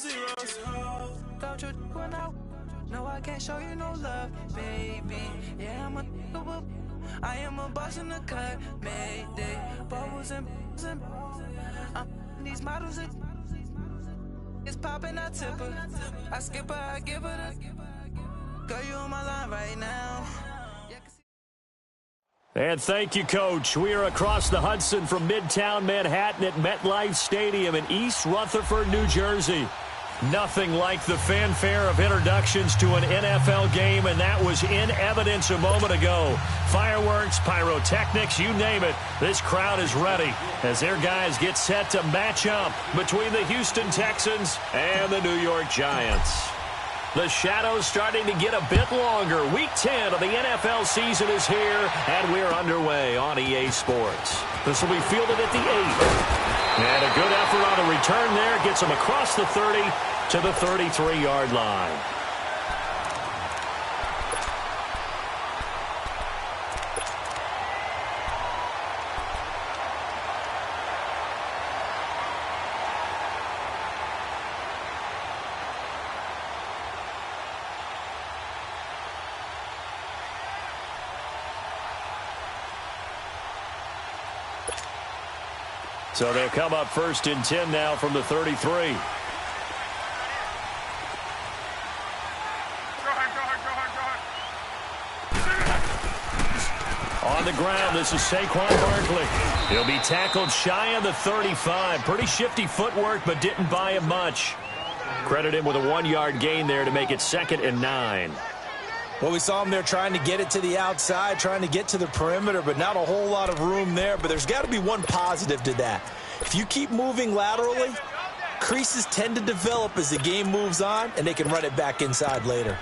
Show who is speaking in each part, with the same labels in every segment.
Speaker 1: zeros. Don't you when no, I can't show you no love, baby. Yeah, I am a boss in the cut, mayday. Bubbles and these models are it's popping, I tip her. I skip her, I give her the girl, you on my line right now.
Speaker 2: And thank you, Coach. We are across the Hudson from Midtown Manhattan at MetLife Stadium in East Rutherford, New Jersey. Nothing like the fanfare of introductions to an NFL game, and that was in evidence a moment ago. Fireworks, pyrotechnics, you name it. This crowd is ready as their guys get set to match up between the Houston Texans and the New York Giants. The shadows starting to get a bit longer. Week 10 of the NFL season is here, and we're underway on EA Sports. This will be fielded at the 8. And a good effort on a return there. Gets him across the 30 to the 33-yard line. So they'll come up first and 10 now from the 33. On the ground, this is Saquon Barkley. He'll be tackled shy of the 35. Pretty shifty footwork, but didn't buy him much. Credit him with a 1-yard gain there to make it 2nd and 9.
Speaker 3: Well, we saw him there trying to get it to the outside, trying to get to the perimeter, but not a whole lot of room there. But there's got to be one positive to that. If you keep moving laterally, creases tend to develop as the game moves on, and they can run it back inside later.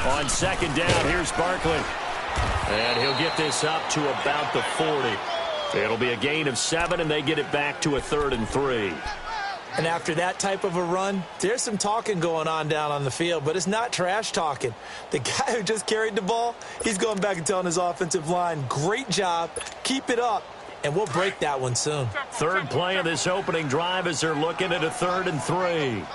Speaker 2: On 2nd down, here's Barkley. And he'll get this up to about the 40. It'll be a gain of 7, and they get it back to a 3rd and 3.
Speaker 3: And after that type of a run, there's some talking going on down on the field, but it's not trash talking. The guy who just carried the ball, he's going back and telling his offensive line, great job, keep it up, and we'll break that one soon.
Speaker 2: Third play of this opening drive as they're looking at a 3rd and 3.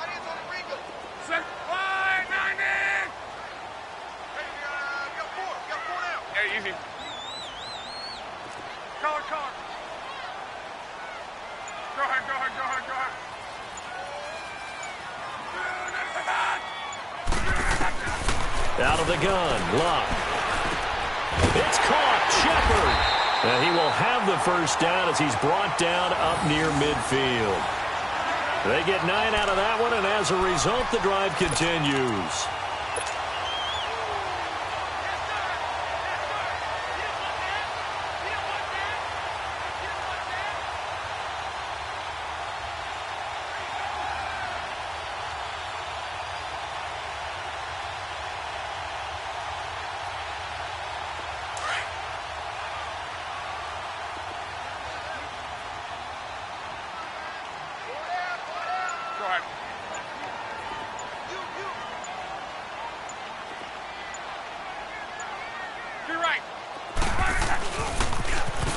Speaker 2: Out of the gun, Luck. It's caught, Shepard. And he will have the first down as he's brought down up near midfield. They get 9 out of that one, and as a result, the drive continues.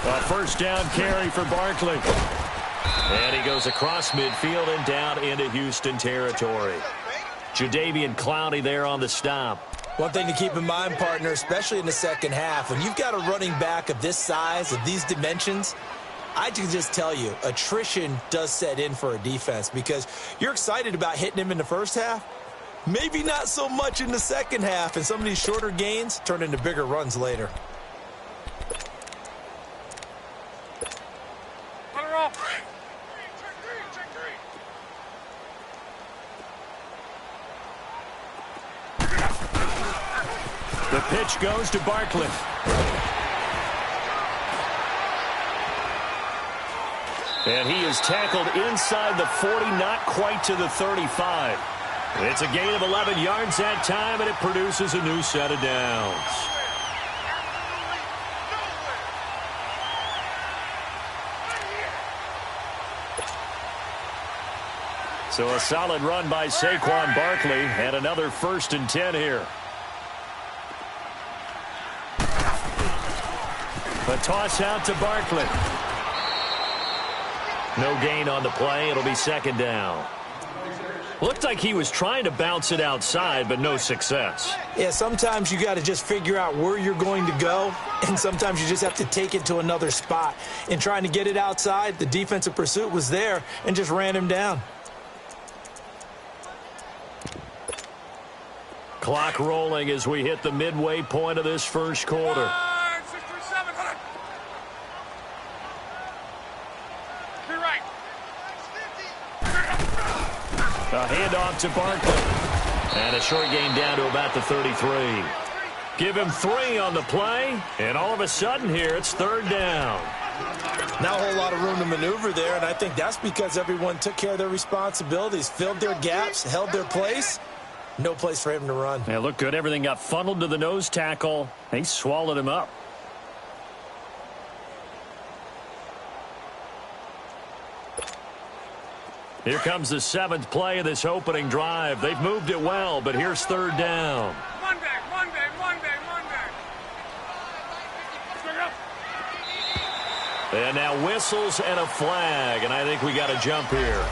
Speaker 2: A first down carry for Barkley. And he goes across midfield and down into Houston territory. Jadeveon Clowney there on the stop.
Speaker 3: One thing to keep in mind, partner, especially in the second half, when you've got a running back of this size, of these dimensions, I can just tell you, attrition does set in for a defense because you're excited about hitting him in the first half. Maybe not so much in the second half, and some of these shorter gains turn into bigger runs later.
Speaker 2: The pitch goes to Barkley. And he is tackled inside the 40, not quite to the 35. It's a gain of 11 yards that time, and it produces a new set of downs. So a solid run by Saquon Barkley and another 1st and 10 here. A toss out to Barkley. No gain on the play. It'll be 2nd down. Looked like he was trying to bounce it outside, but no success.
Speaker 3: Yeah, sometimes you got to just figure out where you're going to go, and sometimes you just have to take it to another spot. In trying to get it outside, the defensive pursuit was there and just ran him down.
Speaker 2: Clock rolling as we hit the midway point of this 1st quarter. A handoff to Barkley. And a short gain down to about the 33. Give him 3 on the play, and all of a sudden here it's 3rd down.
Speaker 3: Not a whole lot of room to maneuver there, and I think that's because everyone took care of their responsibilities, filled their gaps, held their place. No place for him to run.
Speaker 2: Yeah, looked good. Everything got funneled to the nose tackle. He swallowed him up. Here comes the 7th play of this opening drive. They've moved it well, but here's 3rd down.
Speaker 4: Monday.
Speaker 2: And now whistles and a flag, and I think we got a jump here.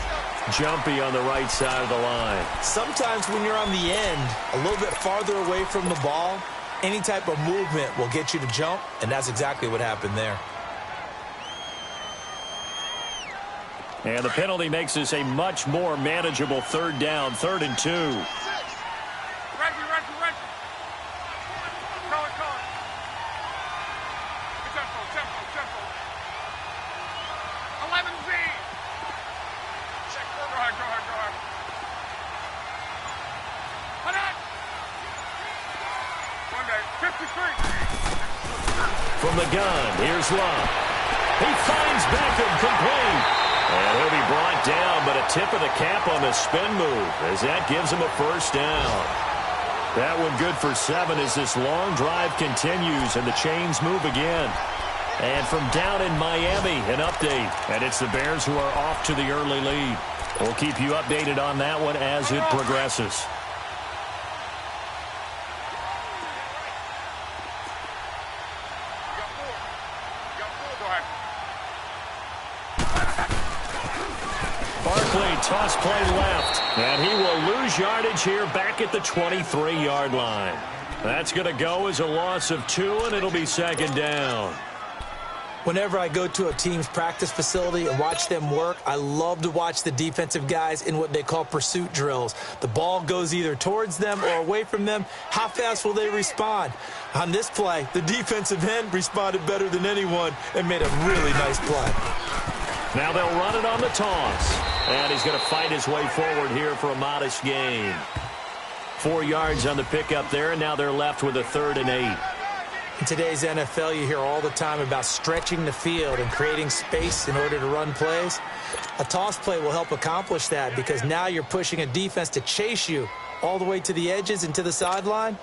Speaker 2: Jumpy on the right side of the line.
Speaker 3: Sometimes when you're on the end, a little bit farther away from the ball, any type of movement will get you to jump, and that's exactly what happened there.
Speaker 2: And the penalty makes this a much more manageable 3rd down, 3rd and 2.
Speaker 4: Reggie. Call it. Tempo. 11Z. Go ahead. Put it. Monday, 53.
Speaker 2: From the gun, here's Love. He finds Beckham complete. And he'll be brought down, but a tip of the cap on the spin move as that gives him a 1st down. That one good for 7 as this long drive continues and the chains move again. And from down in Miami, an update. And it's the Bears who are off to the early lead. We'll keep you updated on that one as it progresses. Barkley, toss play left, and he will lose yardage here back at the 23-yard line. That's going to go as a loss of 2, and it'll be 2nd down.
Speaker 3: Whenever I go to a team's practice facility and watch them work, I love to watch the defensive guys in what they call pursuit drills. The ball goes either towards them or away from them. How fast will they respond? On this play, the defensive end responded better than anyone and made a really nice play.
Speaker 2: Now they'll run it on the toss. And he's going to fight his way forward here for a modest gain. 4 yards on the pickup there, and now they're left with a 3rd and 8.
Speaker 3: In today's NFL, you hear all the time about stretching the field and creating space in order to run plays. A toss play will help accomplish that because now you're pushing a defense to chase you all the way to the edges and to the sideline.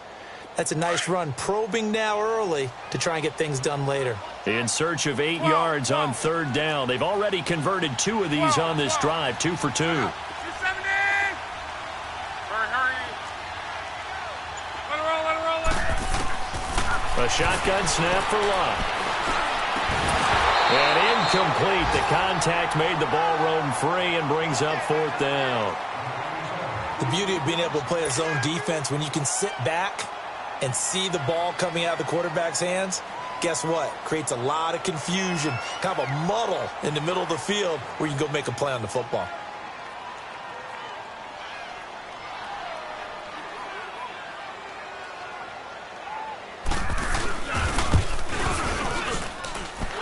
Speaker 3: That's a nice run, probing now early to try and get things done later.
Speaker 2: In search of 8 yards on 3rd down. They've already converted 2 of these on this drive, 2 for 2.
Speaker 4: 270. Hurry. Let it roll.
Speaker 2: A shotgun snap for Love. And incomplete. The contact made the ball roam free and brings up 4th down.
Speaker 3: The beauty of being able to play a zone defense when you can sit back and see the ball coming out of the quarterback's hands, guess what? Creates a lot of confusion, kind of a muddle in the middle of the field where you can go make a play on the football.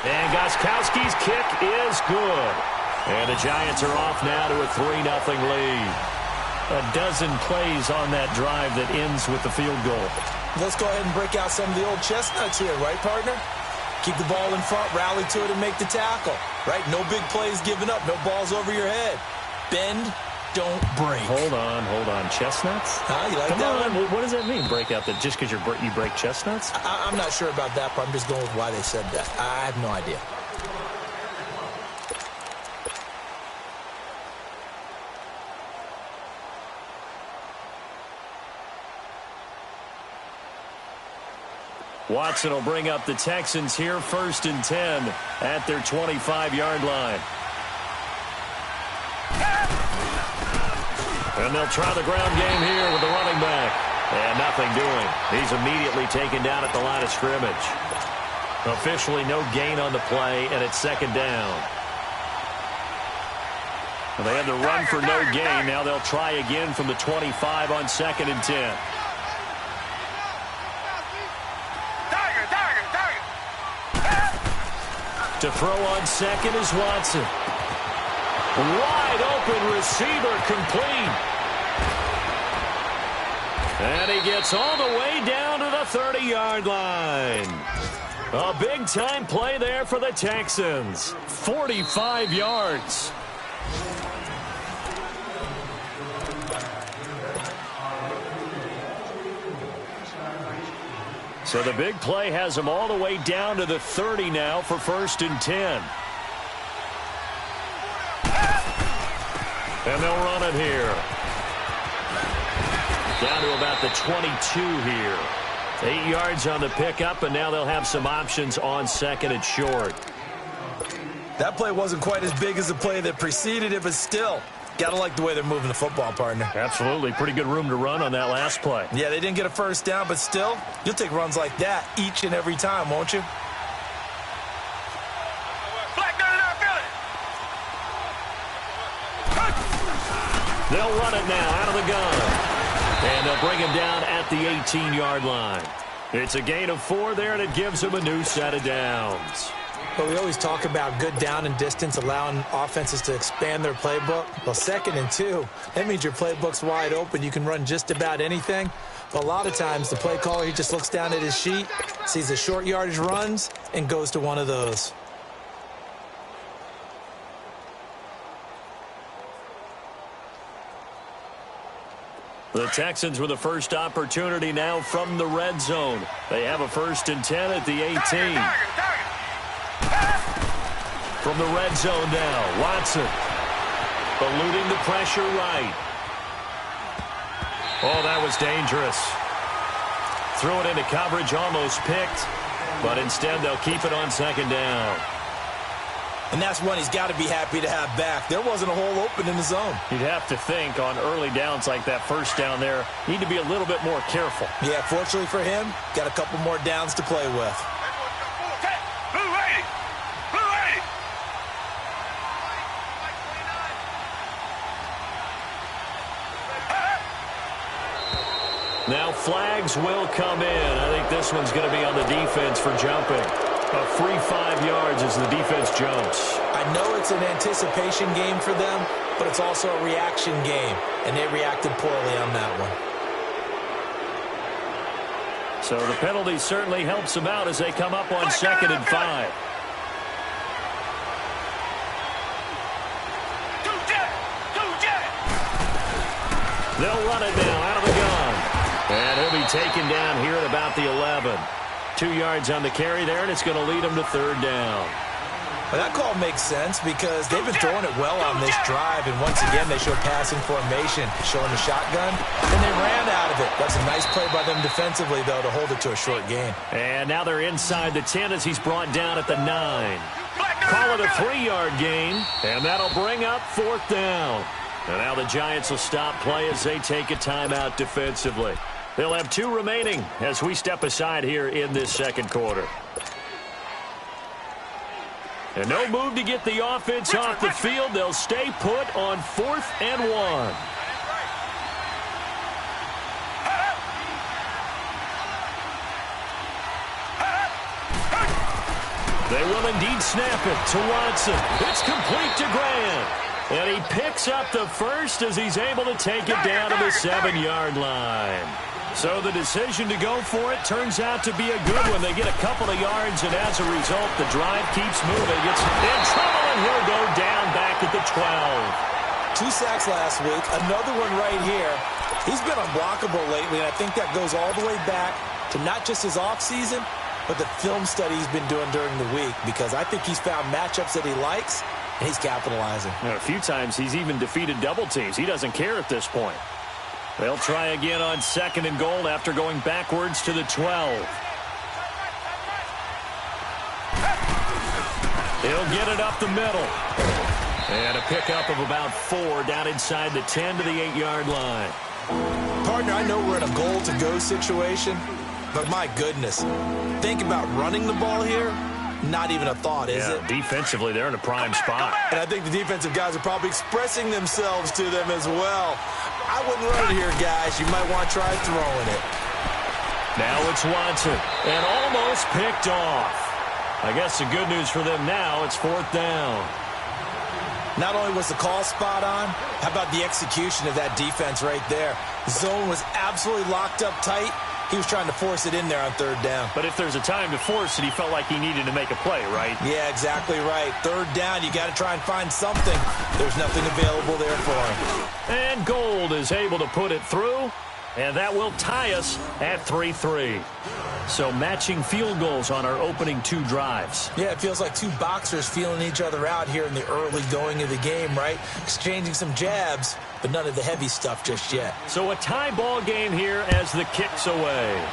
Speaker 2: And Gostkowski's kick is good. And the Giants are off now to a 3-0 lead. A dozen plays on that drive that ends with the field goal.
Speaker 3: Let's go ahead and break out some of the old chestnuts here, right, partner? Keep the ball in front, rally to it, and make the tackle, right? No big plays given up, no balls over your head. Bend, don't break.
Speaker 2: Hold on. Chestnuts?
Speaker 3: You like
Speaker 2: Come
Speaker 3: that
Speaker 2: on.
Speaker 3: one?
Speaker 2: What does that mean, break out? That just because you break chestnuts?
Speaker 3: I'm not sure about that, but I'm just going with why they said that. I have no idea.
Speaker 2: Watson will bring up the Texans here 1st and 10 at their 25-yard line. And they'll try the ground game here with the running back. And nothing doing. He's immediately taken down at the line of scrimmage. Officially no gain on the play, and it's 2nd down. Well, they had the run for no gain. Now they'll try again from the 25 on 2nd and 10. To throw on 2nd is Watson. Wide open receiver complete. And he gets all the way down to the 30-yard line. A big-time play there for the Texans. 45 yards. So the big play has him all the way down to the 30 now for 1st and 10. And they'll run it here. Down to about the 22 here. 8 yards on the pickup, and now they'll have some options on 2nd and short.
Speaker 3: That play wasn't quite as big as the play that preceded it, but still, got to like the way they're moving the football, partner.
Speaker 2: Absolutely. Pretty good room to run on that last play.
Speaker 3: Yeah, they didn't get a 1st down, but still, you'll take runs like that each and every time, won't you?
Speaker 2: They'll run it now out of the gun. And they'll bring him down at the 18-yard line. It's a gain of 4 there, and it gives him a new set of downs.
Speaker 3: But we always talk about good down and distance, allowing offenses to expand their playbook. Well, 2nd and 2, that means your playbook's wide open. You can run just about anything. But a lot of times, the play caller, he just looks down at his sheet, sees the short yardage runs, and goes to one of those.
Speaker 2: The Texans with the first opportunity now from the red zone. They have a 1st and 10 at the 18. From the red zone now, Watson eluding the pressure right. Oh, that was dangerous. Threw it into coverage, almost picked, but instead they'll keep it on 2nd down.
Speaker 3: And that's one he's got to be happy to have back. There wasn't a hole open in the zone.
Speaker 2: You'd have to think on early downs like that 1st down there, need to be a little bit more careful.
Speaker 3: Yeah, fortunately for him, got a couple more downs to play with.
Speaker 2: Now flags will come in. I think this one's going to be on the defense for jumping. A free 5 yards as the defense jumps.
Speaker 3: I know it's an anticipation game for them, but it's also a reaction game, and they reacted poorly on that one.
Speaker 2: So the penalty certainly helps them out as they come up on 2nd and 5. They'll run it now out of the gun. And he'll be taken down here at about the 11. 2 yards on the carry there, and it's going to lead them to 3rd down.
Speaker 3: Well, that call makes sense because they've been throwing it well on this drive, and once again they show passing formation, showing the shotgun, and they ran out of it. That's a nice play by them defensively, though, to hold it to a short gain.
Speaker 2: And now they're inside the 10 as he's brought down at the 9. Call it a 3-yard gain, and that'll bring up 4th down. And now the Giants will stop play as they take a timeout defensively. They'll have 2 remaining as we step aside here in this 2nd quarter. And no move to get the offense off the field. They'll stay put on 4th and 1. They will indeed snap it to Watson. It's complete to Grant. And he picks up the first as he's able to take it down to the 7-yard line. So the decision to go for it turns out to be a good one. They get a couple of yards, and as a result, the drive keeps moving. It's in trouble, and he'll go down back at the 12.
Speaker 3: 2 sacks last week, another one right here. He's been unblockable lately, and I think that goes all the way back to not just his offseason, but the film study he's been doing during the week, because I think he's found matchups that he likes, and he's capitalizing.
Speaker 2: A few times he's even defeated double teams. He doesn't care at this point. They'll try again on 2nd and goal after going backwards to the 12. He'll get it up the middle. And a pickup of about 4 down inside the 10 to the 8-yard line.
Speaker 3: Partner, I know we're in a goal-to-go situation, but my goodness, think about running the ball here. Not even a thought, is it?
Speaker 2: Defensively, they're in a prime spot.
Speaker 3: And I think the defensive guys are probably expressing themselves to them as well. I wouldn't run it here, guys. You might want to try throwing it.
Speaker 2: Now it's Watson, and almost picked off. I guess the good news for them now, it's 4th down.
Speaker 3: Not only was the call spot on, how about the execution of that defense right there? The zone was absolutely locked up tight. He was trying to force it in there on 3rd down.
Speaker 2: But if there's a time to force it, he felt like he needed to make a play, right?
Speaker 3: Yeah, exactly right. 3rd down, you got to try and find something. There's nothing available there for him.
Speaker 2: And Gold is able to put it through, and that will tie us at 3-3. So matching field goals on our opening 2 drives.
Speaker 3: Yeah, it feels like 2 boxers feeling each other out here in the early going of the game, right? Exchanging some jabs, but none of the heavy stuff just yet.
Speaker 2: So a tie ball game here as the kick's away.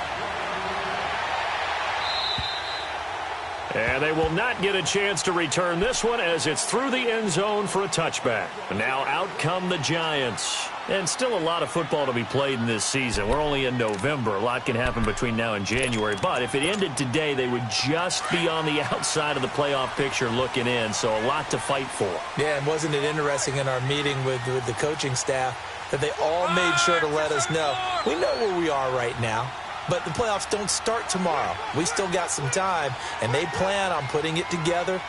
Speaker 2: And they will not get a chance to return this one as it's through the end zone for a touchback. Now out come the Giants. And still a lot of football to be played in this season. We're only in November. A lot can happen between now and January. But if it ended today, they would just be on the outside of the playoff picture looking in. So a lot to fight for.
Speaker 3: Yeah, and wasn't it interesting in our meeting with the coaching staff that they all made sure to let us know. We know where we are right now. But the playoffs don't start tomorrow. We still got some time, and they plan on putting it together,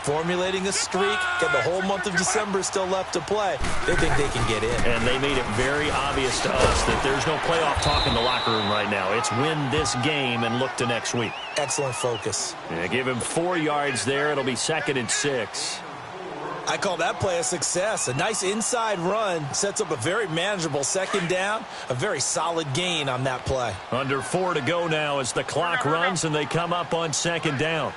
Speaker 3: formulating a streak, and the whole month of December is still left to play. They think they can get in.
Speaker 2: And they made it very obvious to us that there's no playoff talk in the locker room right now. It's win this game and look to next week.
Speaker 3: Excellent focus.
Speaker 2: Yeah, give him 4 yards there. It'll be 2nd and 6.
Speaker 3: I call that play a success. A nice inside run sets up a very manageable 2nd down, a very solid gain on that play.
Speaker 2: Under 4 to go now as the clock runs and they come up on 2nd down.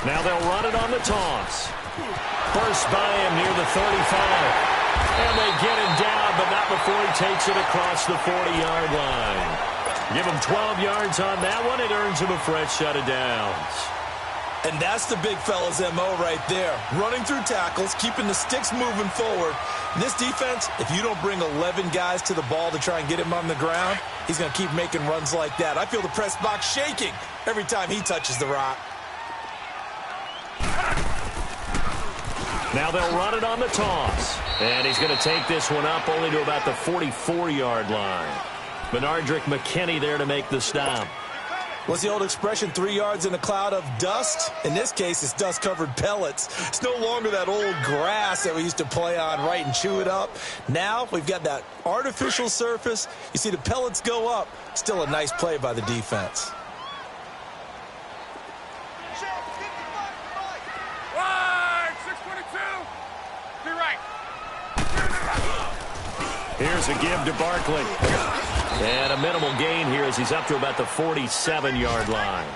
Speaker 2: Now they'll run it on the toss. First by him near the 35. And they get him down, but not before he takes it across the 40-yard line. Give him 12 yards on that one. It earns him a fresh set of downs.
Speaker 3: And that's the big fella's MO right there. Running through tackles, keeping the sticks moving forward. This defense, if you don't bring 11 guys to the ball to try and get him on the ground, he's going to keep making runs like that. I feel the press box shaking every time he touches the rock.
Speaker 2: Now they'll run it on the toss. And he's going to take this one up only to about the 44-yard line. Benardrick McKinney there to make the stop.
Speaker 3: What's the old expression, 3 yards in a cloud of dust? In this case, it's dust-covered pellets. It's no longer that old grass that we used to play on, right, and chew it up. Now we've got that artificial surface. You see the pellets go up. Still a nice play by the defense.
Speaker 2: Here's a give to Barkley. And a minimal gain here as he's up to about the 47-yard line.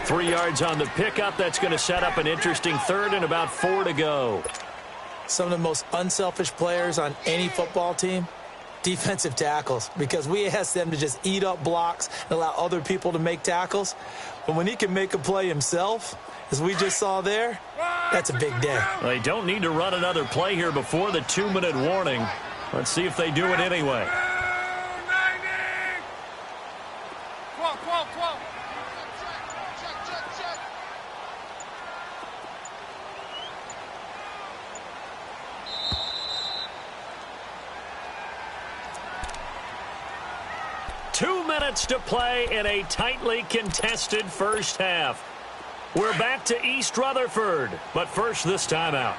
Speaker 2: 3 yards on the pickup. That's going to set up an interesting 3rd and about 4 to go.
Speaker 3: Some of the most unselfish players on any football team, defensive tackles, because we ask them to just eat up blocks and allow other people to make tackles. But when he can make a play himself, as we just saw there, that's a big day.
Speaker 2: They don't need to run another play here before the 2-minute warning. Let's see if they do it anyway.
Speaker 4: 12.
Speaker 2: 2 minutes to play in a tightly contested first half. We're back to East Rutherford, but first this timeout.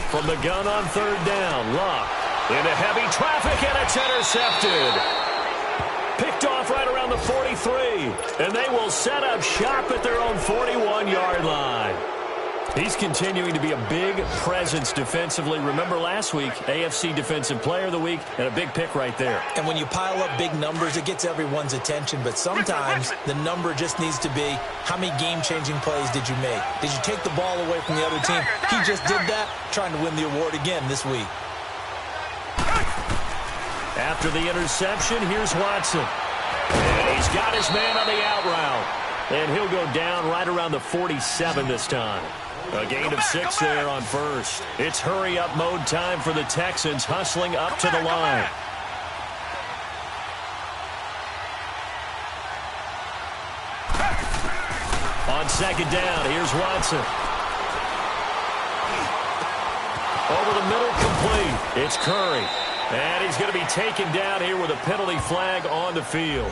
Speaker 2: From the gun on 3rd down, Luck into heavy traffic, and it's intercepted. Picked off right around around the 43, and they will set up shop at their own 41-yard line. He's continuing to be a big presence defensively. Remember last week, AFC Defensive Player of the Week, and a big pick right there.
Speaker 3: And when you pile up big numbers, it gets everyone's attention. But sometimes the number just needs to be, how many game-changing plays did you make? Did you take the ball away from the other team? He just did that, trying to win the award again this week.
Speaker 2: After the interception, here's Watson. And he's got his man on the out route. And he'll go down right around the 47 this time. A gain of 6 there on first. It's hurry-up mode time for the Texans, hustling up to the line. On second down, here's Watson. Over the middle, complete. It's Curry. And he's going to be taken down here with a penalty flag on the field.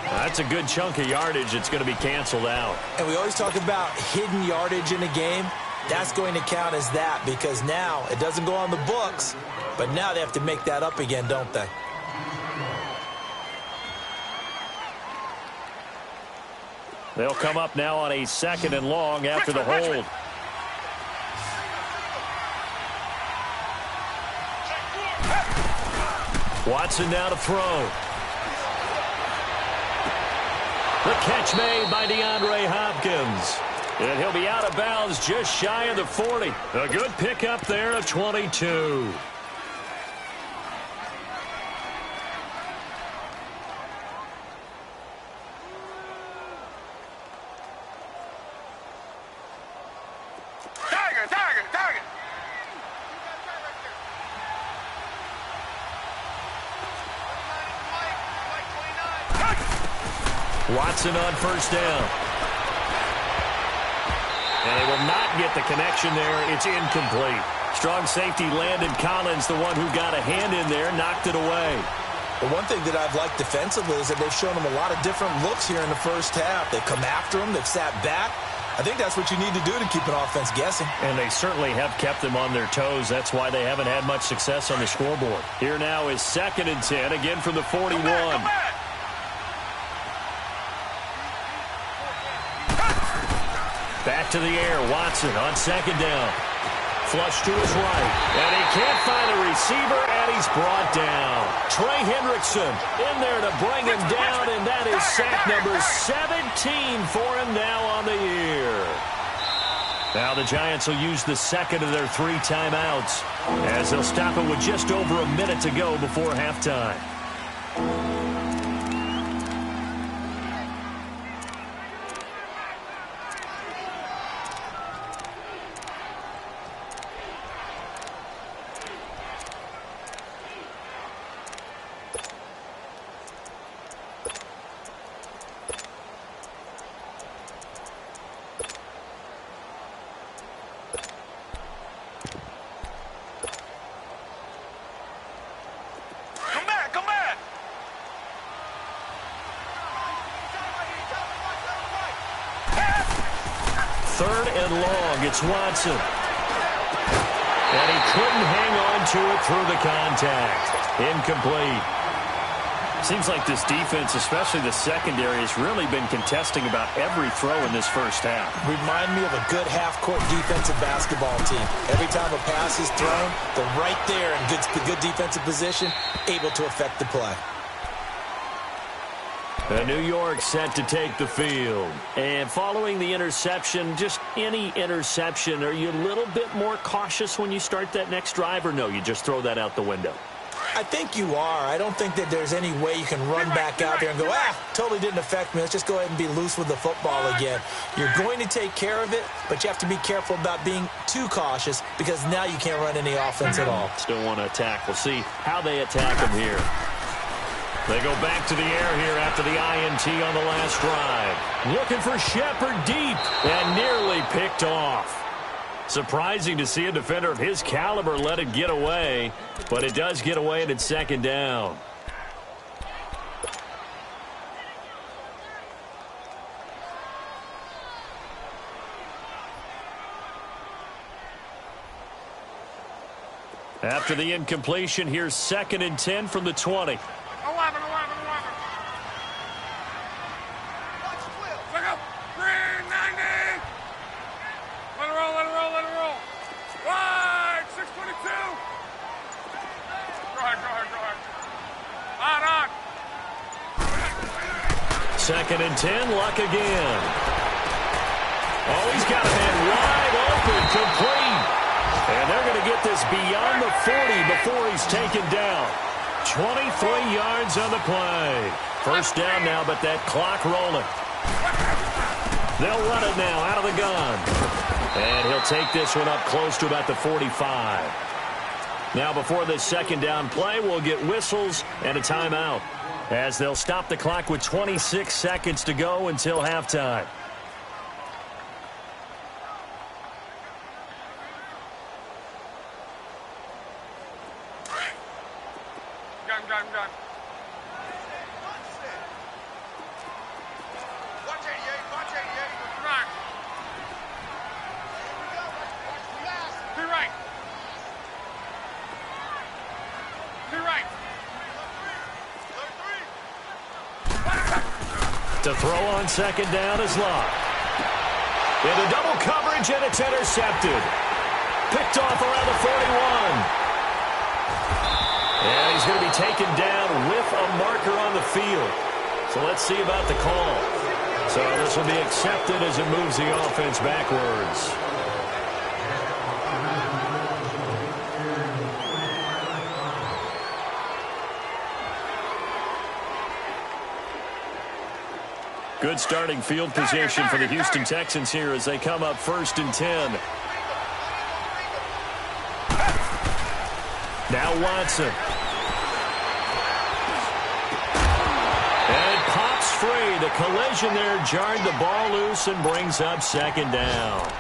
Speaker 2: That's a good chunk of yardage. It's going to be canceled out.
Speaker 3: And we always talk about hidden yardage in a game. That's going to count as that because now it doesn't go on the books, but now they have to make that up again, don't they?
Speaker 2: They'll come up now on a 2nd and long after the hold. Watson now to throw. The catch made by DeAndre Hopkins. And he'll be out of bounds just shy of the 40. A good pickup there of 22.
Speaker 4: Target.
Speaker 2: Watson on first down. And they will not get the connection there. It's incomplete. Strong safety Landon Collins, the one who got a hand in there, knocked it away.
Speaker 3: The one thing that I've liked defensively is that they've shown them a lot of different looks here in the first half. They've come after them. They've sat back. I think that's what you need to do to keep an offense guessing.
Speaker 2: And they certainly have kept them on their toes. That's why they haven't had much success on the scoreboard. Here now is 2nd and 10, again from the 41. Back to the air, Watson on 2nd down. Flush to his right, and he can't find a receiver, and he's brought down. Trey Hendrickson in there to bring him down, and that is sack number 17 for him now on the year. Now the Giants will use the 2nd of their 3 timeouts, as they'll stop it with just over a minute to go before halftime.
Speaker 4: Come back.
Speaker 2: 3rd and long, it's Watson. And he couldn't hang on to it through the contact. Incomplete. Seems like this defense, especially the secondary, has really been contesting about every throw in this first half.
Speaker 3: Remind me of a good half-court defensive basketball team. Every time a pass is thrown, they're right there in good defensive position, able to affect the play.
Speaker 2: And New York set to take the field. And following the interception, just any interception, are you a little bit more cautious when you start that next drive, or no, you just throw that out the window?
Speaker 3: I think you are. I don't think that there's any way you can run back out there and go, totally didn't affect me. Let's just go ahead and be loose with the football again. You're going to take care of it, but you have to be careful about being too cautious because now you can't run any offense at all.
Speaker 2: Still want to attack. We'll see how they attack them here. They go back to the air here after the INT on the last drive. Looking for Shepard deep and nearly picked off. Surprising to see a defender of his caliber let it get away, but it does get away and it's 2nd down. After the incompletion, here's 2nd and 10 from the 20.
Speaker 4: 11.
Speaker 2: 2nd and 10, Luck again. Oh, he's got a man wide open, complete. And they're going to get this beyond the 40 before he's taken down. 23 yards on the play. First down now, but that clock rolling. They'll run it now out of the gun. And he'll take this one up close to about the 45. Now before this second down play, we'll get whistles and a timeout, as they'll stop the clock with 26 seconds to go until halftime.
Speaker 4: Gun. Watch 88. Right. To right.
Speaker 2: To throw on second down is Luck. Into double coverage, and it's intercepted. Picked off around the 41. And he's going to be taken down with a marker on the field. So let's see about the call. So this will be accepted as it moves the offense backwards. Good starting field position for the Houston Texans here as they come up 1st and 10. Now Watson. And it pops free. The collision there jarred the ball loose and brings up 2nd down.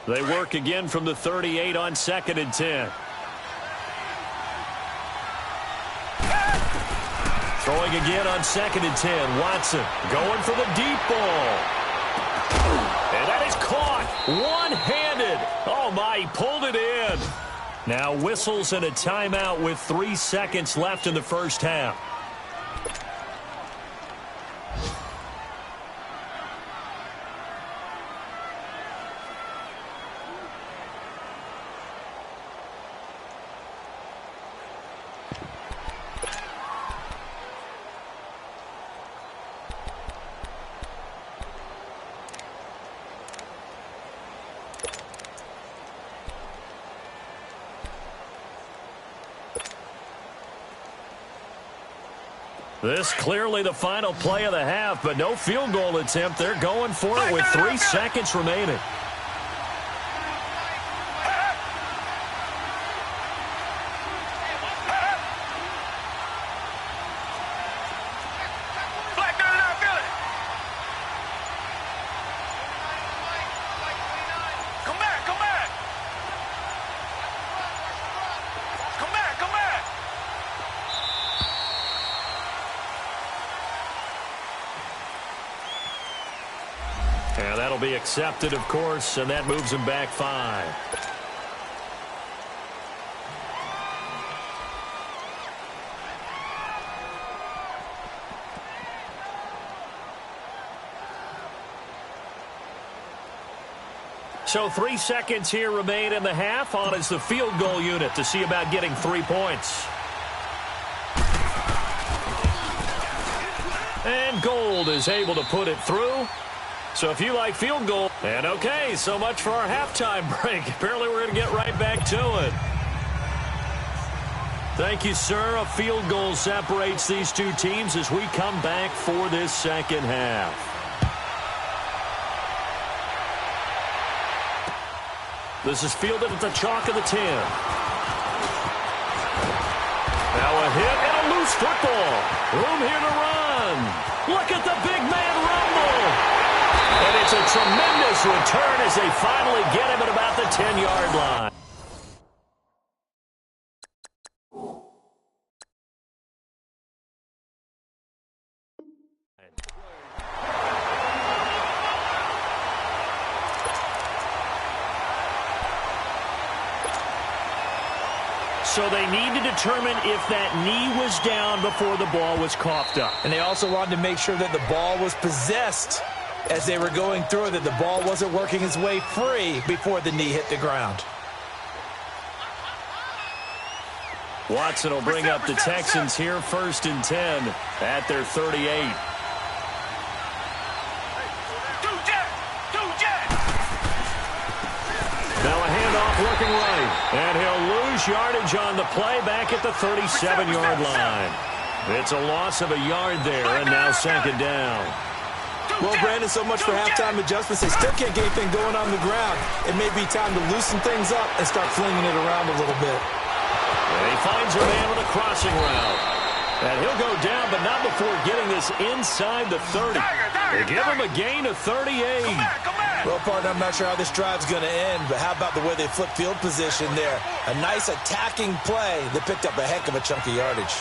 Speaker 2: They work again from the 38 on 2nd and 10. Throwing again on 2nd and 10. Watson going for the deep ball. And that is caught one-handed. Oh, my, he pulled it in. Now whistles and a timeout with 3 seconds left in the first half. This clearly the final play of the half, but no field goal attempt. They're going for it with 3 seconds remaining. And that'll be accepted, of course, and that moves him back 5. So 3 seconds here remain in the half. On is the field goal unit to see about getting 3 points. And Gold is able to put it through. So if you like field goal, and okay, so much for our halftime break. Apparently we're going to get right back to it. Thank you, sir. A field goal separates these two teams as we come back for this second half. This is fielded at the chalk of the 10. Now a hit and a loose football. Room here to run. Look at the big man rumble. And it's a tremendous return as they finally get him at about the 10-yard line. So they need to determine if that knee was down before the ball was coughed up.
Speaker 3: And they also wanted to make sure that the ball was possessed as they were going through it, that the ball wasn't working its way free before the knee hit the ground.
Speaker 2: Watson will bring up the Texans here, 1st and 10 at their 38. Now a handoff looking right, and he'll lose yardage on the play back at the 37-yard line. It's a loss of a yard there, and now 2nd down.
Speaker 3: Well, Brandon, so much for halftime adjustments. They still can't get anything going on the ground. It may be time to loosen things up and start flinging it around a little bit.
Speaker 2: And he finds a man with a crossing route. And he'll go down, but not before getting this inside the 30. They give him a gain of 38.
Speaker 3: Well, partner, I'm not sure how this drive's going to end, but how about the way they flip field position there? A nice attacking play that picked up a heck of a chunk of yardage.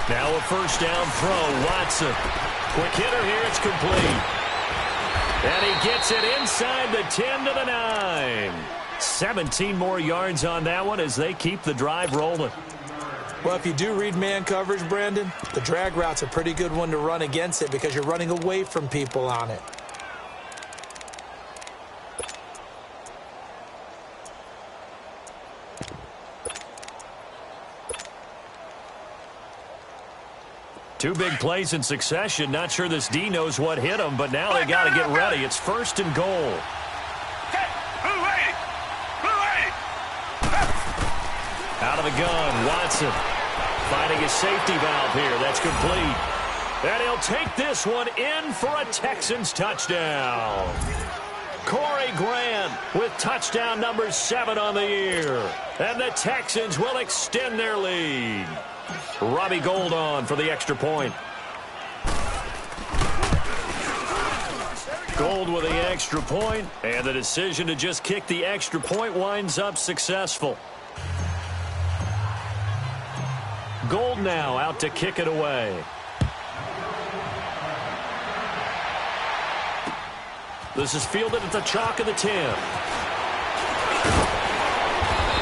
Speaker 2: Now a 1st down throw, Watson. Quick hitter here, it's complete. And he gets it inside the 10 to the 9. 17 more yards on that one as they keep the drive rolling.
Speaker 3: Well, if you do read man coverage, Brandon, the drag route's a pretty good one to run against it because you're running away from people on it.
Speaker 2: Two big plays in succession. Not sure this D knows what hit him, but now they got to get ready. It's 1st and goal. Out of the gun, Watson finding his safety valve here. That's complete. And he'll take this one in for a Texans touchdown. Corey Grant with touchdown number 7 on the year. And the Texans will extend their lead. Robbie Gould on for the extra point. Gould with the extra point, and the decision to just kick the extra point winds up successful. Gould now out to kick it away. This is fielded at the chalk of the 10.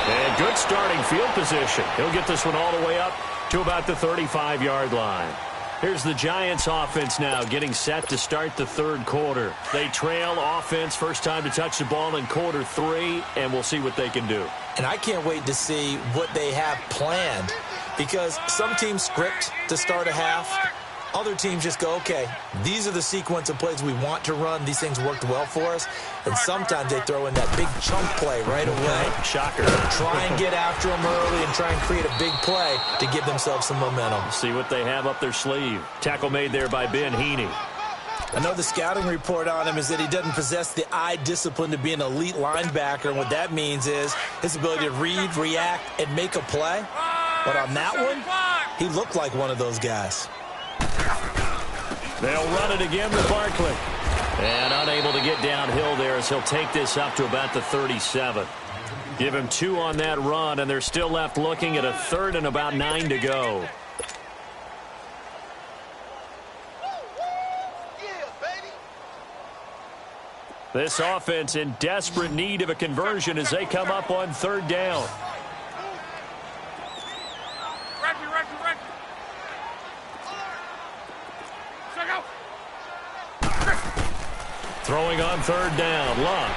Speaker 2: And good starting field position. He'll get this one all the way up to about the 35-yard line. Here's the Giants offense now getting set to start the 3rd quarter. They trail offense, first time to touch the ball in quarter 3, and we'll see what they can do.
Speaker 3: And I can't wait to see what they have planned because some teams script to start a half. Other teams just go, okay, these are the sequence of plays we want to run. These things worked well for us. And sometimes they throw in that big chunk play right away.
Speaker 2: Shocker.
Speaker 3: Try and get after them early and try and create a big play to give themselves some momentum.
Speaker 2: See what they have up their sleeve. Tackle made there by Ben Heaney.
Speaker 3: I know the scouting report on him is that he doesn't possess the eye discipline to be an elite linebacker. And what that means is his ability to read, react, and make a play. But on that one, he looked like one of those guys.
Speaker 2: They'll run it again with Barkley. And unable to get downhill there as he'll take this up to about the 37. Give him 2 on that run, and they're still left looking at a 3rd and about 9 to go. This offense in desperate need of a conversion as they come up on 3rd down. Throwing on 3rd down, Luck.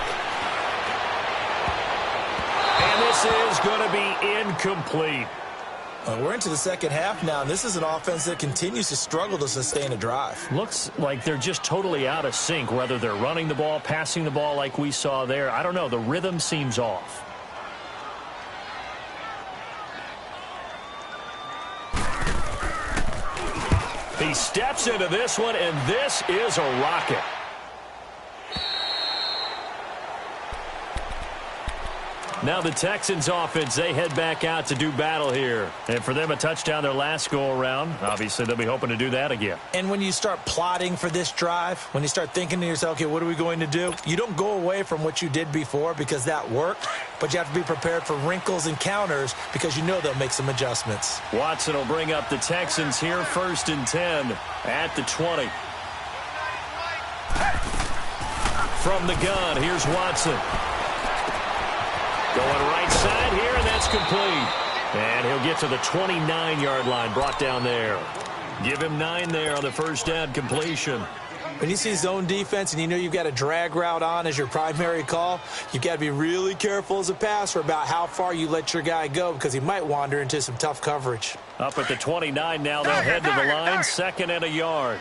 Speaker 2: And this is going to be incomplete.
Speaker 3: We're into the 2nd half now, and this is an offense that continues to struggle to sustain a drive.
Speaker 2: Looks like they're just totally out of sync, whether they're running the ball, passing the ball like we saw there. I don't know. The rhythm seems off. He steps into this one, and this is a rocket. Now the Texans offense, they head back out to do battle here. And for them, a touchdown their last go-around. Obviously, they'll be hoping to do that again.
Speaker 3: And when you start plotting for this drive, when you start thinking to yourself, okay, what are we going to do? You don't go away from what you did before because that worked, but you have to be prepared for wrinkles and counters because you know they'll make some adjustments.
Speaker 2: Watson will bring up the Texans here, 1st and 10 at the 20. From the gun, here's Watson. Going right side here, and that's complete. And he'll get to the 29-yard line, brought down there. Give him 9 there on the first down completion.
Speaker 3: When you see zone defense and you know you've got a drag route on as your primary call, you've got to be really careful as a passer about how far you let your guy go because he might wander into some tough coverage.
Speaker 2: Up at the 29 now, they'll head to the line, 2nd and a yard.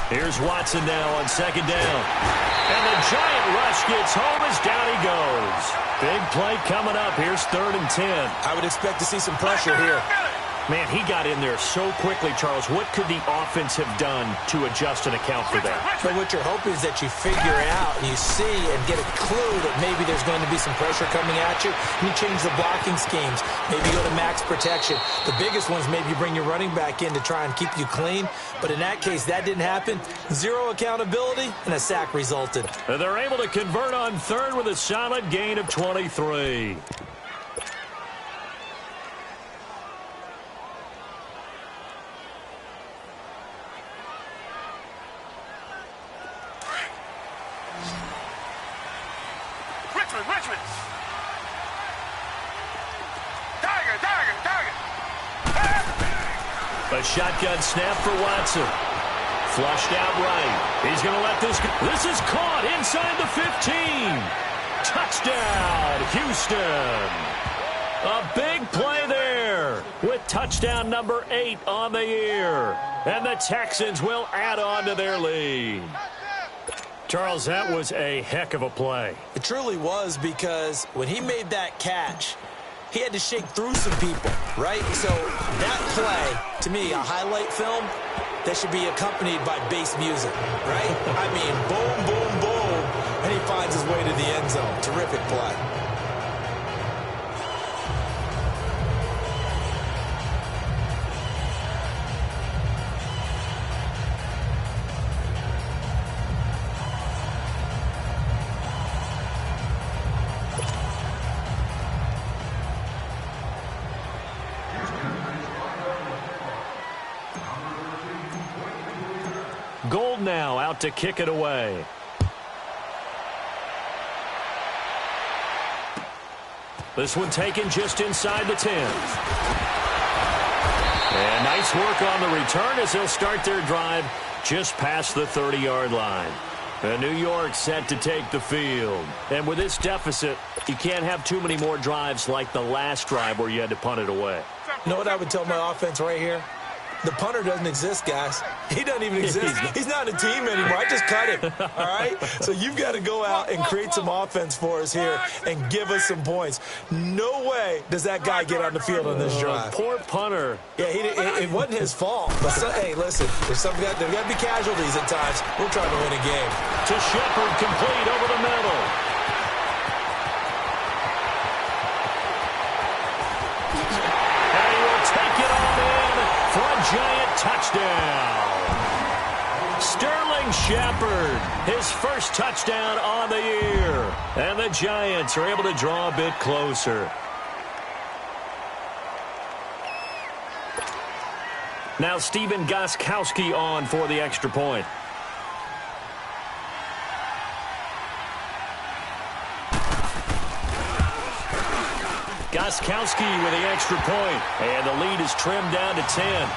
Speaker 2: Here's Watson now on 2nd down. And the giant rush gets home as down he goes. Big play coming up. Here's 3rd and 10.
Speaker 3: I would expect to see some pressure here.
Speaker 2: Man, he got in there so quickly, Charles. What could the offense have done to adjust and account for that?
Speaker 3: But what you're hoping is that you figure out, you see, and get a clue that maybe there's going to be some pressure coming at you, and you change the blocking schemes. Maybe go to max protection. The biggest one is maybe you bring your running back in to try and keep you clean. But in that case, that didn't happen. 0 accountability, and a sack resulted.
Speaker 2: And they're able to convert on 3rd with a solid gain of 23.
Speaker 4: Richmond. Target.
Speaker 2: A shotgun snap for Watson. Flushed out right. He's going to let this go. This is caught inside the 15. Touchdown, Houston. A big play there with touchdown number 8 on the year. And the Texans will add on to their lead. Charles, that was a heck of a play.
Speaker 3: It truly was, because when he made that catch, he had to shake through some people, right? So that play, to me, a highlight film that should be accompanied by bass music, right? I mean, boom, boom, boom, and he finds his way to the end zone. Terrific play.
Speaker 2: Gold now out to kick it away. This one taken just inside the 10. And nice work on the return as they'll start their drive just past the 30-yard line. And New York set to take the field. And with this deficit, you can't have too many more drives like the last drive where you had to punt it away.
Speaker 3: You know what I would tell my offense right here? The punter doesn't exist, guys. He doesn't even exist. He's not a team anymore. I just cut him, all right? So you've got to go out and create some offense for us here and give us some points. No way does that guy get on the field on this drive.
Speaker 2: Poor punter.
Speaker 3: Yeah, it wasn't his fault. But hey, listen, there's got to be casualties at times. We're trying to win a game.
Speaker 2: To Shepard, complete over the middle. And he will take it on in for a giant touchdown. Sterling Shepard, his first touchdown on the year. And the Giants are able to draw a bit closer. Now Stephen Gostkowski on for the extra point. Gostkowski with the extra point. And the lead is trimmed down to 10.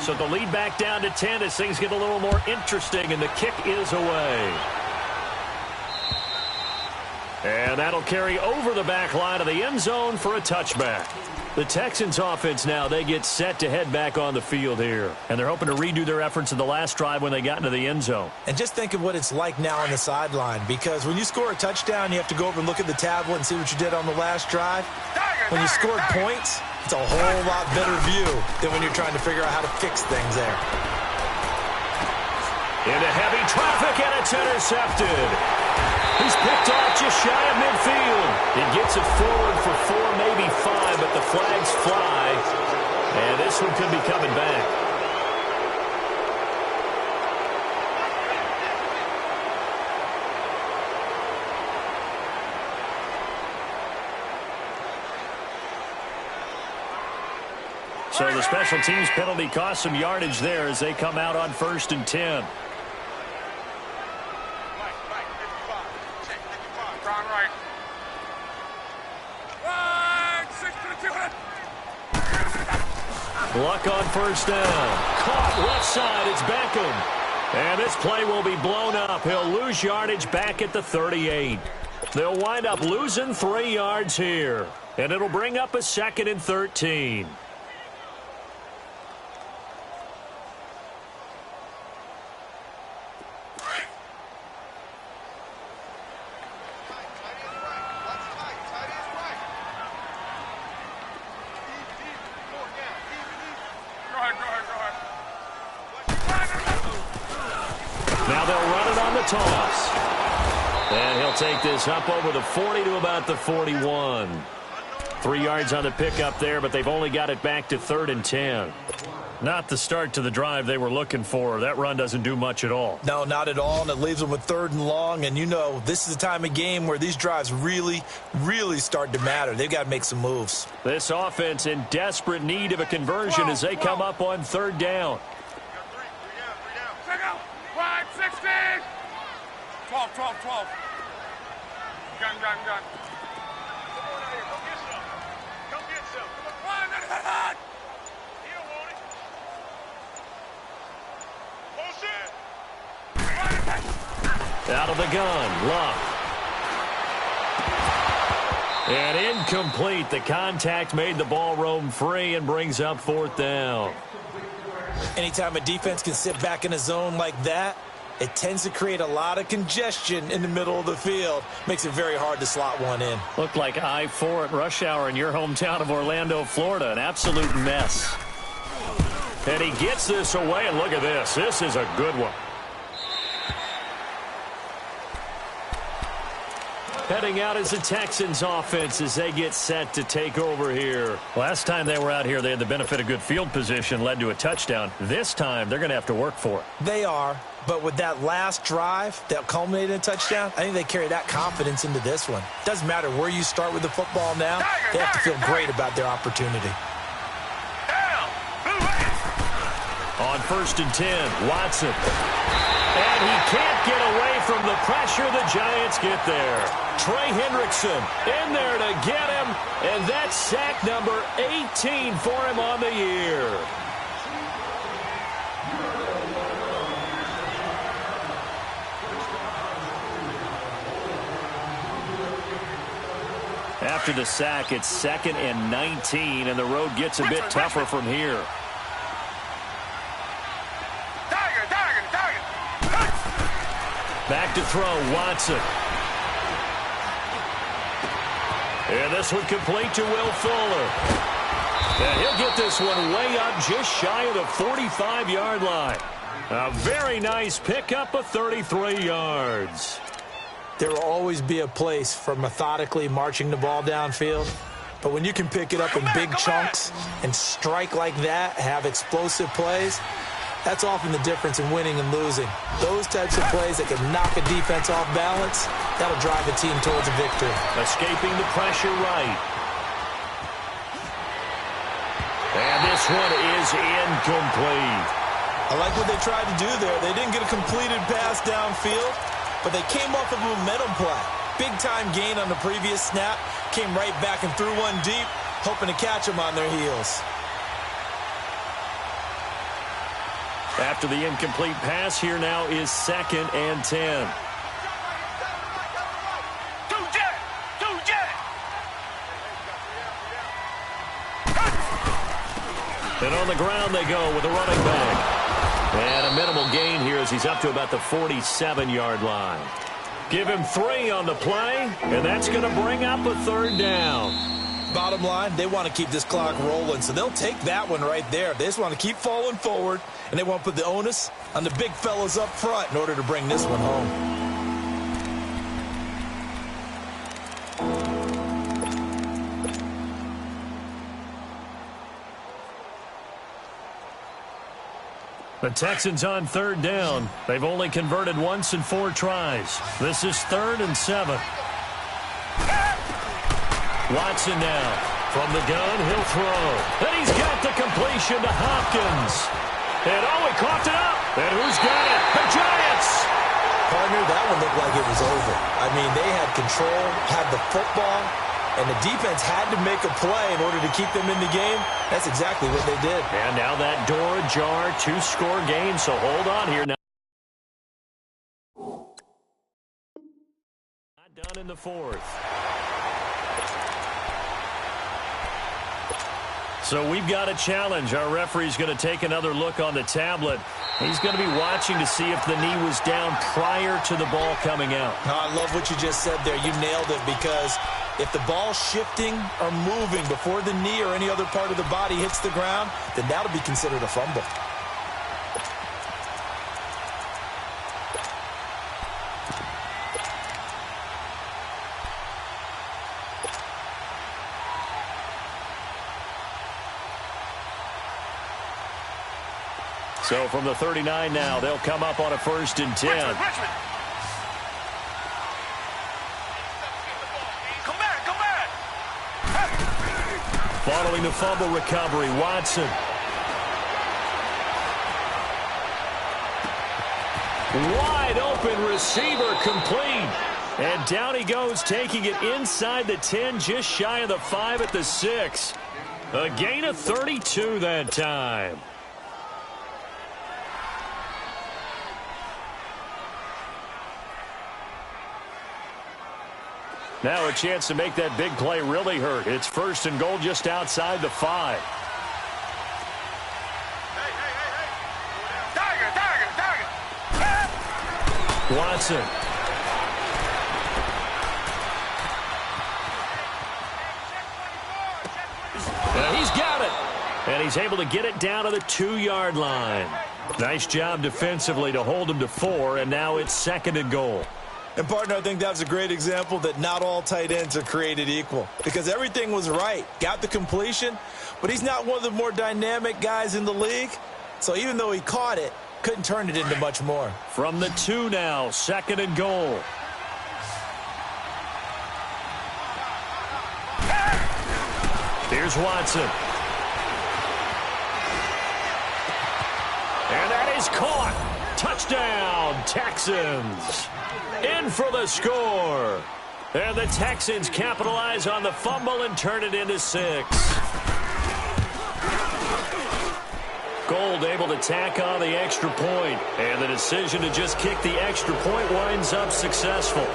Speaker 2: So the lead back down to 10 as things get a little more interesting, and the kick is away. And that'll carry over the back line of the end zone for a touchback. The Texans offense now, they get set to head back on the field here. And they're hoping to redo their efforts in the last drive when they got into the end zone.
Speaker 3: And just think of what it's like now on the sideline, because when you score a touchdown, you have to go over and look at the tablet and see what you did on the last drive. When you scored points, it's a whole lot better view than when you're trying to figure out how to fix things there.
Speaker 2: Into heavy traffic, and it's intercepted. He's picked off just shy of midfield. He gets it forward for 4, maybe 5, but the flags fly. And this one could be coming back. So the special teams penalty cost some yardage there as they come out on 1st and 10. Luck on 1st down. Caught left side. It's Beckham. And this play will be blown up. He'll lose yardage back at the 38. They'll wind up losing 3 yards here. And it'll bring up a 2nd and 13. Now they'll run it on the toss. And he'll take this up over the 40 to about the 41. 3 yards on the pickup there, but they've only got it back to 3rd and 10. Not the start to the drive they were looking for. That run doesn't do much at all.
Speaker 3: No, not at all, and it leaves them with 3rd and long. And you know, this is the time of game where these drives really, really start to matter. They've got to make some moves.
Speaker 2: This offense in desperate need of a conversion as they come up on 3rd down.
Speaker 4: 12. Gun. Come on out here. Go get some. Come get some. Come on. He don't want it. Bullshit.
Speaker 2: Out of the gun. Luck. And incomplete. The contact made the ball roam free and brings up 4th down.
Speaker 3: Anytime a defense can sit back in a zone like that, it tends to create a lot of congestion in the middle of the field. Makes it very hard to slot one in.
Speaker 2: Looked like I-4 at rush hour in your hometown of Orlando, Florida. An absolute mess. And he gets this away, and look at this. This is a good one. Heading out as the Texans offense as they get set to take over here. Last time they were out here, they had the benefit of good field position, led to a touchdown. This time, they're going to have to work for it.
Speaker 3: They are, but with that last drive that culminated in a touchdown, I think they carry that confidence into this one. Doesn't matter where you start with the football now, they have to feel great about their opportunity.
Speaker 2: On 1st and 10, Watson. And he can't get away from the pressure. The Giants get there. Trey Hendrickson in there to get him. And that's sack number 18 for him on the year. After the sack, it's 2nd and 19, and the road gets a bit tougher from here. Back to throw, Watson. And this one complete to Will Fuller. And he'll get this one way up just shy of the 45-yard line. A very nice pickup of 33 yards.
Speaker 3: There will always be a place for methodically marching the ball downfield. But when you can pick it up in big chunks and strike like that, have explosive plays, that's often the difference in winning and losing. Those types of plays that can knock a defense off balance, that'll drive a team towards a victory.
Speaker 2: Escaping the pressure right. And this one is incomplete.
Speaker 3: I like what they tried to do there. They didn't get a completed pass downfield, but they came off of a momentum play. Big-time gain on the previous snap. Came right back and threw one deep, hoping to catch them on their heels.
Speaker 2: After the incomplete pass, here now is 2nd and 10. And on the ground they go with a running back. And a minimal gain here as he's up to about the 47-yard line. Give him 3 on the play, and that's going to bring up a 3rd down.
Speaker 3: Bottom line, they want to keep this clock rolling, so they'll take that one right there. They just want to keep falling forward, and they want to put the onus on the big fellas up front in order to bring this one home.
Speaker 2: The Texans on 3rd down. They've only converted once in 4 tries. This is 3rd and 7. Watson now. From the gun, he'll throw. And he's got the completion. completion to Hopkins. And he coughed it up. And who's got it? The Giants.
Speaker 3: Partner, that one looked like it was over. I mean, they had control, had the football, and the defense had to make a play in order to keep them in the game. That's exactly what they did.
Speaker 2: And now that door ajar, 2-score game, so hold on here now. Not done in the fourth. So we've got a challenge. Our referee's going to take another look on the tablet. He's going to be watching to see if the knee was down prior to the ball coming out.
Speaker 3: I love what you just said there. You nailed it, because if the ball's shifting or moving before the knee or any other part of the body hits the ground, then that'll be considered a fumble.
Speaker 2: So from the 39 now, they'll come up on a 1st and 10.
Speaker 4: Richmond. Come back.
Speaker 2: Following the fumble recovery, Watson. Wide open receiver, complete. And down he goes, taking it inside the 10, just shy of the 5 at the 6. A gain of 32 that time. Now a chance to make that big play really hurt. It's 1st and goal just outside the 5.
Speaker 4: Tiger.
Speaker 2: Watson. He's got it. And he's able to get it down to the 2-yard line. Nice job defensively to hold him to 4, and now it's 2nd and goal.
Speaker 3: And, partner, I think that was a great example that not all tight ends are created equal, because everything was right. Got the completion, but he's not one of the more dynamic guys in the league. So even though he caught it, couldn't turn it into much more.
Speaker 2: From the 2 now, 2nd and goal. Here's Watson. And that is caught. Touchdown, Texans. In for the score. And the Texans capitalize on the fumble and turn it into 6. Gold able to tack on the extra point. And the decision to just kick the extra point winds up successful.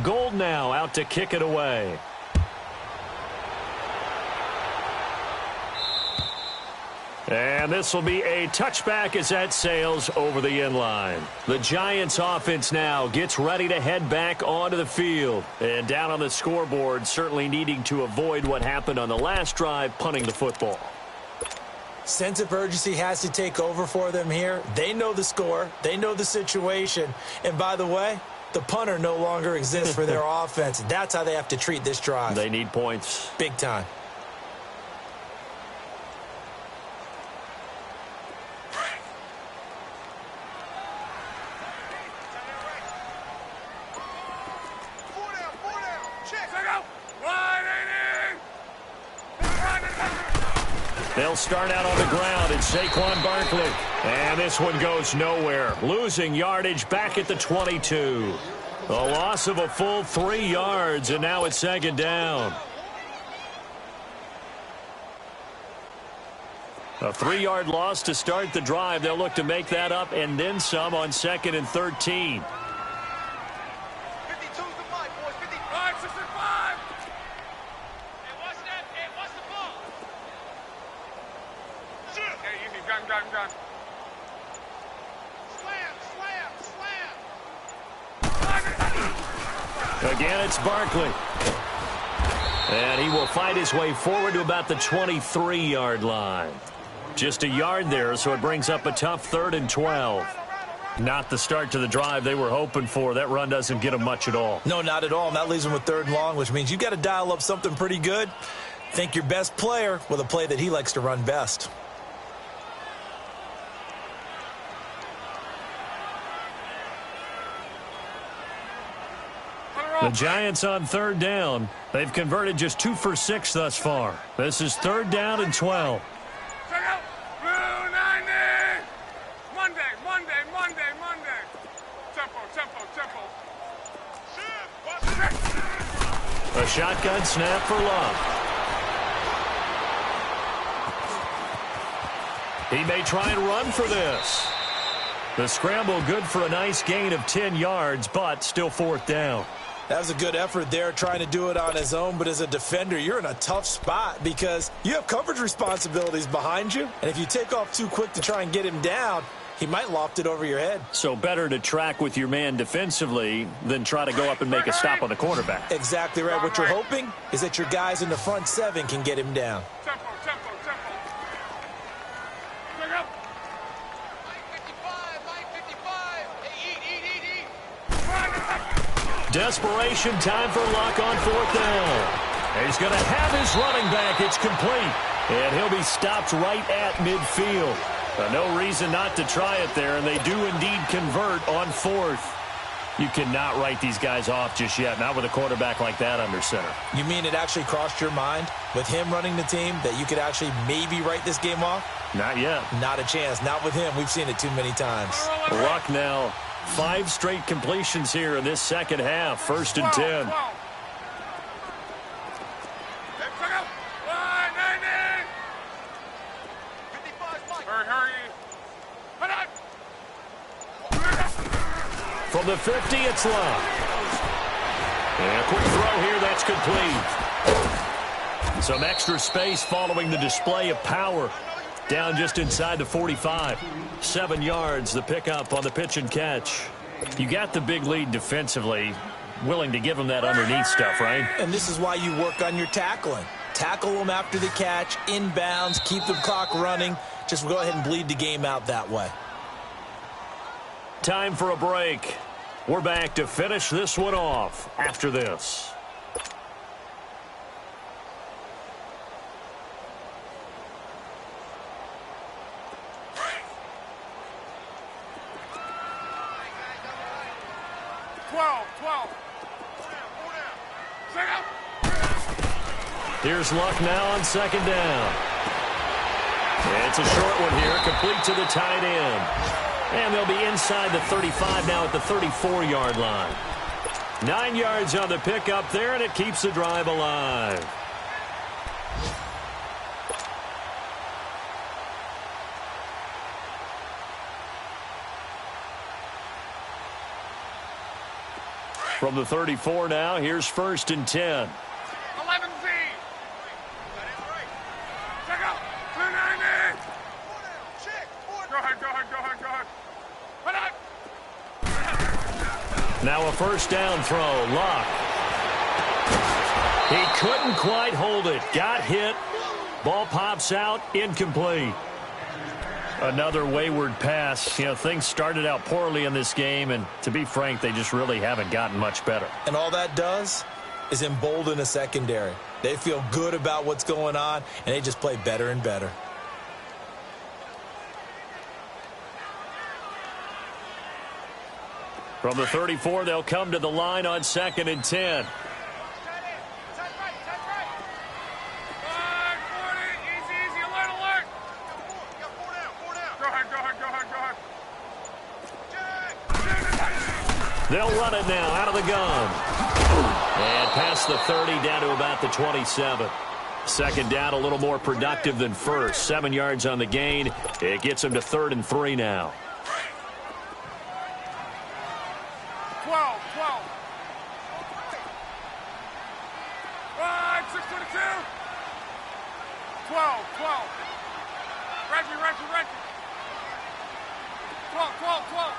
Speaker 2: Gold now out to kick it away. And this will be a touchback as that sails over the end line. The Giants offense now gets ready to head back onto the field. And down on the scoreboard, certainly needing to avoid what happened on the last drive, punting the football.
Speaker 3: Sense of urgency has to take over for them here. They know the score. They know the situation. And by the way, the punter no longer exists for their offense. That's how they have to treat this drive.
Speaker 2: They need points.
Speaker 3: Big time.
Speaker 2: They'll start out on the ground. It's Saquon Barkley. And this one goes nowhere. Losing yardage back at the 22. A loss of a full 3 yards, and now it's 2nd down. A 3-yard loss to start the drive. They'll look to make that up and then some on 2nd and 13.
Speaker 4: 52's the mic, boys. 55, 65. Hey, what's that? Hey, what's the ball? Shoot. Hey, easy. Gun. Slam.
Speaker 2: Again, it's Barkley. And he will fight his way forward to about the 23-yard line. Just a yard there, so it brings up a tough 3rd and 12. Not the start to the drive they were hoping for. That run doesn't get them much at all.
Speaker 3: No, not at all. And that leaves them with 3rd and long, which means you got to dial up something pretty good. Think your best player with a play that he likes to run best.
Speaker 2: The Giants on 3rd down. They've converted just 2 for 6 thus far. This is 3rd down and 12.
Speaker 4: Check out. Blue 90. Monday. Tempo.
Speaker 2: A shotgun snap for Love. He may try and run for this. The scramble good for a nice gain of 10 yards, but still 4th down.
Speaker 3: That was a good effort there, trying to do it on his own. But as a defender, you're in a tough spot because you have coverage responsibilities behind you. And if you take off too quick to try and get him down, he might loft it over your head.
Speaker 2: So better to track with your man defensively than try to go up and make a stop on the quarterback.
Speaker 3: Exactly right. What you're hoping is that your guys in the front 7 can get him down.
Speaker 4: Tempo. Check out. 955. Hey, eat.
Speaker 2: Desperation time for Luck on 4th down. He's going to have his running back. It's complete. And he'll be stopped right at midfield. No reason not to try it there, and they do indeed convert on 4th. You cannot write these guys off just yet, not with a quarterback like that under center.
Speaker 3: You mean it actually crossed your mind with him running the team that you could actually maybe write this game off?
Speaker 2: Not yet.
Speaker 3: Not a chance. Not with him. We've seen it too many times.
Speaker 2: Luck now. 5 straight completions here in this second half. 1st and 10. From the 50, it's Luck. And a quick throw here, that's complete. Some extra space following the display of power. Down just inside the 45. 7 yards, the pickup on the pitch and catch. You got the big lead defensively. Willing to give them that underneath stuff, right?
Speaker 3: And this is why you work on your tackling. Tackle them after the catch, inbounds, keep the clock running. Just go ahead and bleed the game out that way.
Speaker 2: Time for a break. We're back to finish this one off after this. Here's Luck now on 2nd down. It's a short one here, complete to the tight end. And they'll be inside the 35 now at the 34-yard line. 9 yards on the pickup there, and it keeps the drive alive. From the 34 now, here's 1st and 10.
Speaker 4: 11Z. Check out. 290. Go ahead.
Speaker 2: Now a 1st down throw. Luck. He couldn't quite hold it. Got hit. Ball pops out. Incomplete. Another wayward pass. You know, things started out poorly in this game, and to be frank, they just really haven't gotten much better.
Speaker 3: And all that does is embolden a secondary. They feel good about what's going on, and they just play better and better.
Speaker 2: From the 34, they'll come to the line on 2nd and 10. They'll run it now out of the gun. And past the 30 down to about the 27. 2nd down, a little more productive than 1st. 7 yards on the gain. It gets them to 3rd and 3 now.
Speaker 4: 12. 622. 12. Reggie. 12. Go ahead.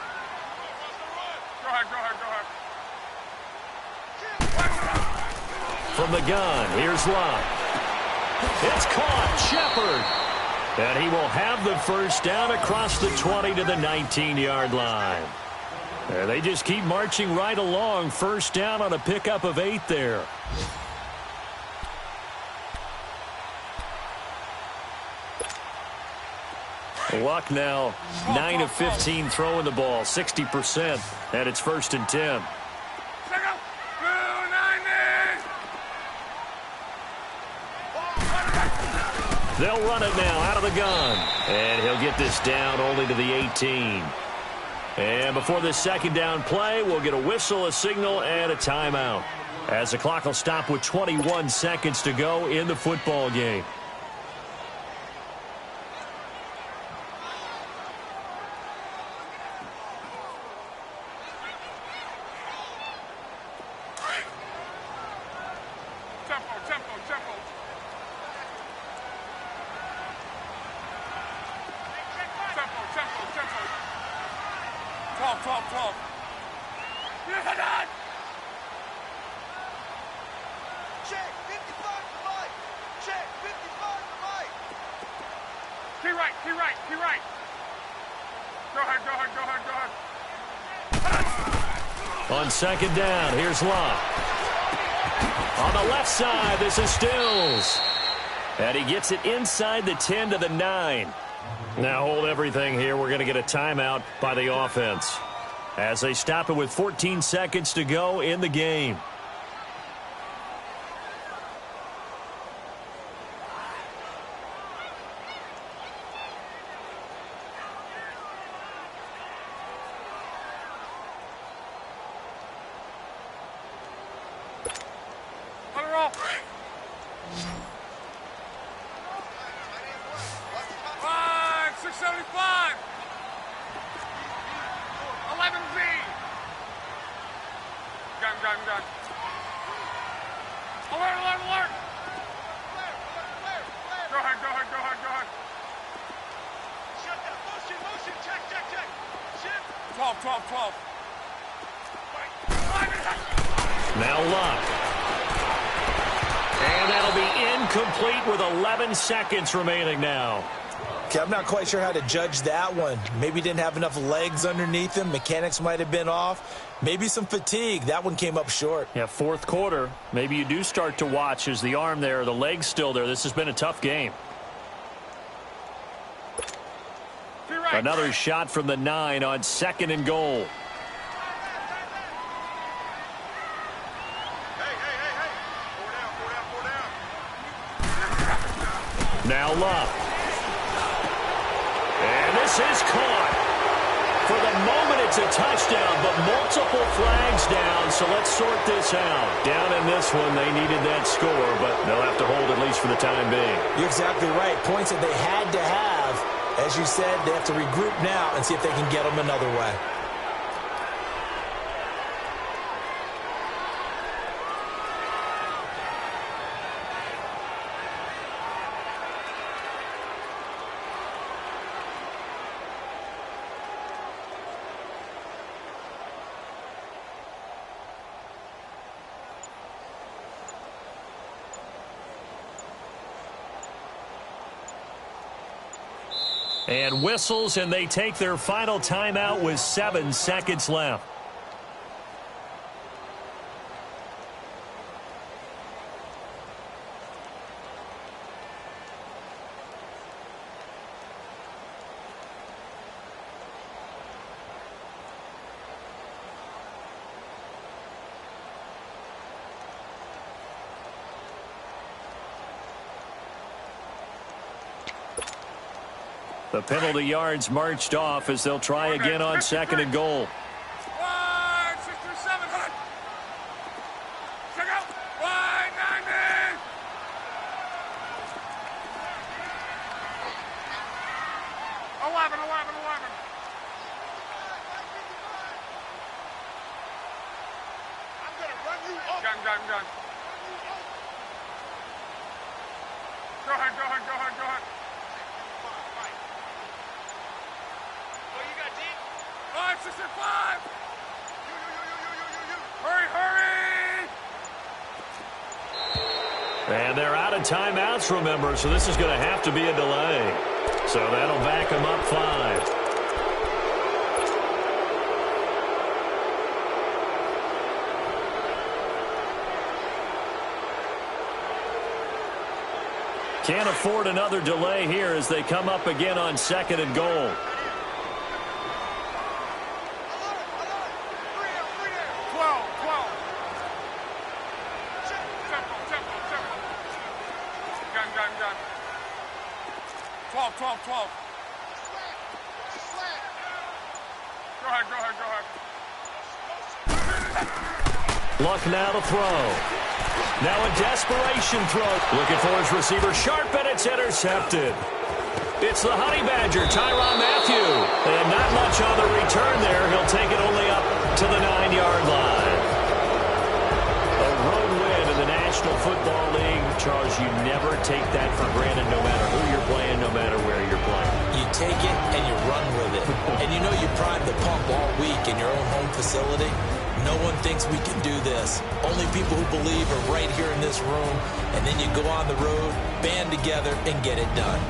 Speaker 2: From the gun, here's Luck. It's caught. Shepard. And he will have the first down across the 20 to the 19-yard line. And they just keep marching right along. First down on a pickup of 8 there. Luck now 9 of 15 throwing the ball, 60%, and it's 1st and 10. They'll run it now out of the gun, and he'll get this down only to the 18. And before this second down play, we'll get a whistle, a signal, and a timeout, as the clock will stop with 21 seconds to go in the football game. On second down, here's Love. On the left side, this is Stills. And he gets it inside the 10 to the 9. Now hold everything here. We're going to get a timeout by the offense, as they stop it with 14 seconds to go in the game. Now Luck. And that'll be incomplete with 11 seconds remaining now.
Speaker 3: Okay, I'm not quite sure how to judge that one. Maybe didn't have enough legs underneath him. Mechanics might have been off. Maybe some fatigue. That one came up short.
Speaker 2: Yeah, fourth quarter. Maybe you do start to watch as the arm there, the leg's still there. This has been a tough game. Another shot from the 9 on 2nd and goal. Now Love. And this is caught. For the moment, it's a touchdown, but multiple flags down, so let's sort this out. Down in this one, they needed that score, but they'll have to hold at least for the time being.
Speaker 3: You're exactly right. Points that they had to have. As you said, they have to regroup now and see if they can get them another way.
Speaker 2: And whistles, and they take their final timeout with 7 seconds left. The penalty yards marched off as they'll try again on 2nd and goal.
Speaker 4: 1, 6, 7, hut. Check out. 1, 90. Eleven. I'm gonna run you up. Gun. Go ahead. Five, 6, 5. Hurry.
Speaker 2: And they're out of timeouts, remember, so this is going to have to be a delay. So that'll back them up 5. Can't afford another delay here as they come up again on 2nd and goal.
Speaker 4: 12. Go ahead.
Speaker 2: Luck now to throw. Now a desperation throw. Looking for his receiver. Sharp, and it's intercepted. It's the Honey Badger, Tyrann Mathieu. And not much on the return there. He'll take it only up to the 9-yard line. A road win in the National Football League. Charles, you never take that for granted no matter who you're playing, no matter where you're playing.
Speaker 3: You take it and you run with it. And you know you prime the pump all week in your own home facility. No one thinks we can do this. Only people who believe are right here in this room. And then you go on the road, band together, and get it done.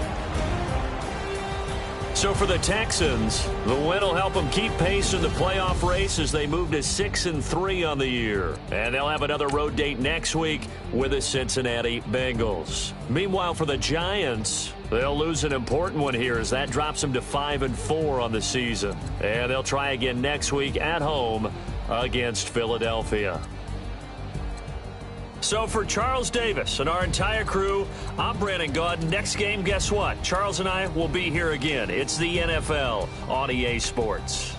Speaker 2: So for the Texans, the win will help them keep pace in the playoff race as they move to 6-3 on the year. And they'll have another road date next week with the Cincinnati Bengals. Meanwhile, for the Giants, they'll lose an important one here as that drops them to 5-4 on the season. And they'll try again next week at home against Philadelphia. So for Charles Davis and our entire crew, I'm Brandon Gaudin. Next game, guess what? Charles and I will be here again. It's the NFL on EA Sports.